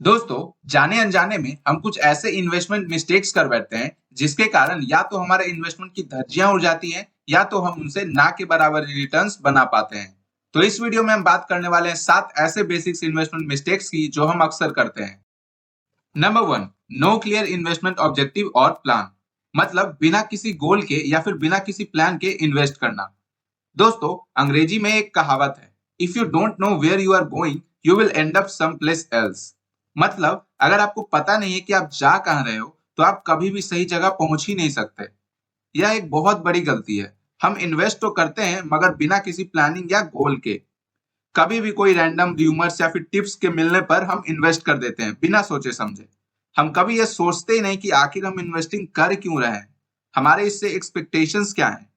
दोस्तों, जाने अनजाने में हम कुछ ऐसे इन्वेस्टमेंट मिस्टेक्स कर बैठते हैं जिसके कारण या तो हमारे इन्वेस्टमेंट की धज्जियां उड़ जाती हैं या तो हम उनसे ना के बराबर रिटर्न्स बना पाते हैं। तो इस वीडियो में हम बात करने वाले हैं 7 ऐसे बेसिक्स इन्वेस्टमेंट मिस्टेक्स की जो हम अक्सर करते हैं। Number 1, no clear investment objective और प्लान। मतलब बिना किसी गोल के या फिर बिना किसी प्लान के इन्वेस्ट करना। दोस्तों, अंग्रेजी में एक कहावत है, if you don't know where you are going you will end up some place else. मतलब अगर आपको पता नहीं है कि आप जा कहां रहे हो तो आप कभी भी सही जगह पहुंच ही नहीं सकते। यह एक बहुत बड़ी गलती है। हम इन्वेस्ट तो करते हैं मगर बिना किसी प्लानिंग या गोल के। कभी भी कोई रैंडम र्यूमर्स या फिर टिप्स के मिलने पर हम इन्वेस्ट कर देते हैं बिना सोचे समझे। हम कभी यह सोचते ही नहीं कि आखिर हम इन्वेस्टिंग कर क्यों रहे हैं, हमारे इससे एक्सपेक्टेशंस क्या हैं।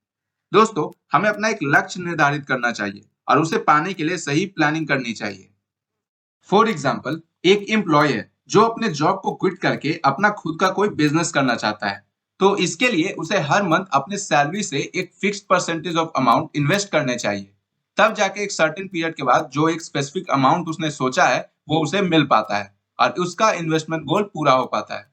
दोस्तों, हमें अपना एक लक्ष्य निर्धारित करना चाहिए और उसे पाने के लिए सही प्लानिंग करनी चाहिए। फॉर एग्जाम्पल, एक एम्प्लॉय है जो अपने जॉब को क्विट करके अपना खुद का कोई बिजनेस करना चाहता है। तो इसके लिए उसे हर मंथ अपने सैलरी से एक fixed percentage of amount invest करने चाहिए। तब जाके एक सर्टेन पीरियड के बाद जो एक स्पेसिफिक अमाउंट उसने सोचा है वो उसे मिल पाता है और उसका इन्वेस्टमेंट गोल पूरा हो पाता है।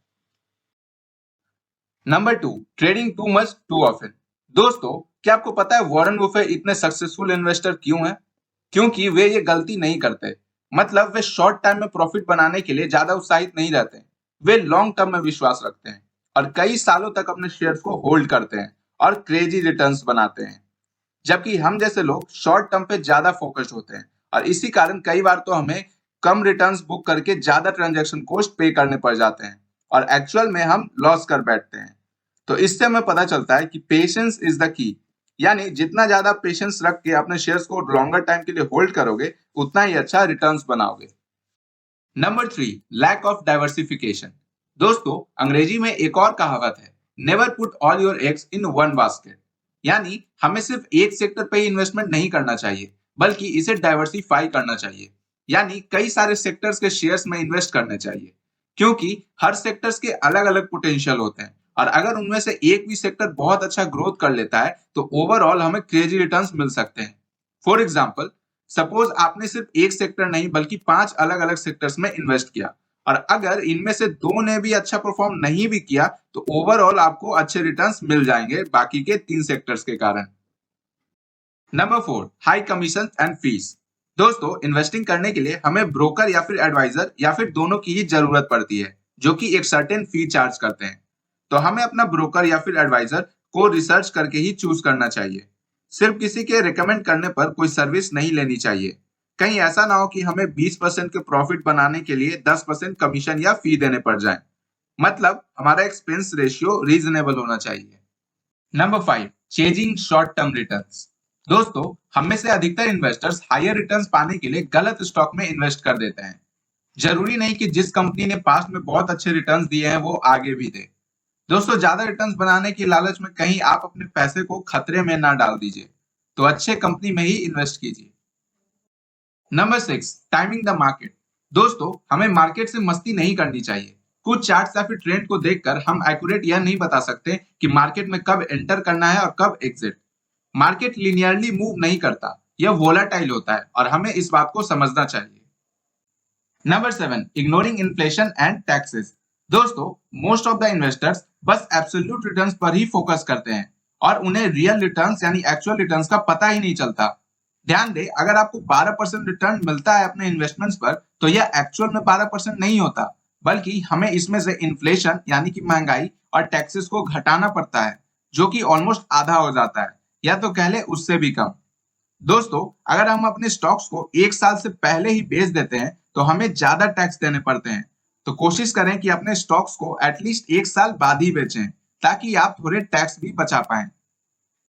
Number 2, trading too much too often. दोस्तों, क्या आपको पता है वॉरेन बुफे इतने सक्सेसफुल इन्वेस्टर क्यों हैं? क्योंकि वे ये गलती नहीं करते। मतलब वे शॉर्ट टाइम में प्रॉफिट बनाने के लिए ज्यादा उत्साहित नहीं रहते। वे लॉन्ग टर्म में विश्वास रखते हैं और कई सालों तक अपने शेयर्स को होल्ड करते हैं और क्रेजी रिटर्न्स बनाते हैं। जबकि हम जैसे लोग शॉर्ट टर्म पे ज्यादा फोकस्ड होते हैं और इसी कारण कई बार तो हमें कम रिटर्न्स बुक करके ज्यादा ट्रांजैक्शन कॉस्ट पे करने पड़ जाते हैं और एक्चुअल में हम लॉस कर बैठते हैं। तो इससे हमें पता चलता है कि पेशेंस इज द की। यानी जितना ज्यादा पेशेंस रख के अपने शेयर्स को लॉन्गर टाइम के लिए होल्ड करोगे उतना ही अच्छा रिटर्न्स बनाओगे। Number 3, lack of diversification. दोस्तों, अंग्रेजी में एक और कहावत है, never put all your eggs in one basket. यानी हमें सिर्फ एक सेक्टर पे ही इन्वेस्टमेंट नहीं करना चाहिए बल्कि इसे डाइवर्सिफाई करना चाहिए। यानी कई सारे सेक्टर्स के शेयर्स में इन्वेस्ट करने चाहिए क्योंकि हर सेक्टर्स के अलग अलग पोटेंशियल होते हैं और अगर उनमें से एक भी सेक्टर बहुत अच्छा ग्रोथ कर लेता है तो ओवरऑल हमें क्रेजी रिटर्न्स मिल सकते हैं। फॉर एग्जाम्पल, सपोज आपने सिर्फ एक सेक्टर नहीं बल्कि 5 अलग अलग सेक्टर्स में इन्वेस्ट किया और अगर इनमें से 2 ने भी अच्छा परफॉर्म नहीं भी किया तो ओवरऑल आपको अच्छे रिटर्न्स मिल जाएंगे बाकी के 3 सेक्टर्स के कारण। Number 4, high commission and fees. दोस्तों, इन्वेस्टिंग करने के लिए हमें ब्रोकर या फिर एडवाइजर या फिर दोनों की ही जरूरत पड़ती है जो कि एक सर्टेन फी चार्ज करते हैं। तो हमें अपना ब्रोकर या फिर एडवाइजर को रिसर्च करके ही चूज करना चाहिए। सिर्फ किसी के रिकमेंड करने पर कोई सर्विस नहीं लेनी चाहिए। कहीं ऐसा ना हो कि हमें 20% के प्रॉफिट बनाने के लिए 10% कमीशन या फी देने पड़ जाए। मतलब हमारा एक्सपेंस रेशियो रीजनेबल होना चाहिए। Number 5, chasing short term returns. दोस्तों, हम में से अधिकतर इन्वेस्टर्स हायर रिटर्न्स पाने के लिए गलत स्टॉक में इन्वेस्ट कर देते हैं। जरूरी नहीं कि जिस कंपनी ने पास्ट में बहुत अच्छे रिटर्न्स दिए हैं वो आगे भी दे। दोस्तों, ज्यादा रिटर्न्स बनाने की लालच में कहीं आप अपने पैसे को खतरे में ना डाल दीजिए। तो अच्छे कंपनी में ही इन्वेस्ट कीजिए। Number 6, timing the market. दोस्तों, हमें मार्केट से मस्ती नहीं करनी चाहिए। कुछ चार्ट्स या फिर ट्रेंड को देखकर हम एक्यूरेट यह नहीं बता सकते कि मार्केट में कब एंटर करना है और कब एग्जिट। मार्केट लिनियरली मूव नहीं करता, यह वोलाटाइल होता है और हमें इस बात को समझना चाहिए। Number 7, ignoring inflation and taxes. दोस्तों, मोस्ट ऑफ द इन्वेस्टर्स बस एब्सोल्यूट रिटर्न्स पर ही फोकस करते हैं और उन्हें रियल रिटर्न्स यानी एक्चुअल रिटर्न्स का पता ही नहीं चलता। ध्यान दें, अगर आपको 12% रिटर्न मिलता है अपने इन्वेस्टमेंट्स पर तो यह एक्चुअल में 12% नहीं होता बल्कि हमें इसमें से इन्फ्लेशन यानी कि महंगाई और टैक्सेस को घटाना पड़ता है जो कि ऑलमोस्ट आधा हो जाता है या तो कह ले उससे भी कम। दोस्तों, अगर हम अपने स्टॉक्स को 1 साल से पहले ही बेच देते हैं तो हमें ज्यादा टैक्स देने पड़ते हैं। तो कोशिश करें कि अपने स्टॉक्स को एटलीस्ट 1 साल बाद ही बेचें ताकि आप थोड़े टैक्स भी बचा पाएं।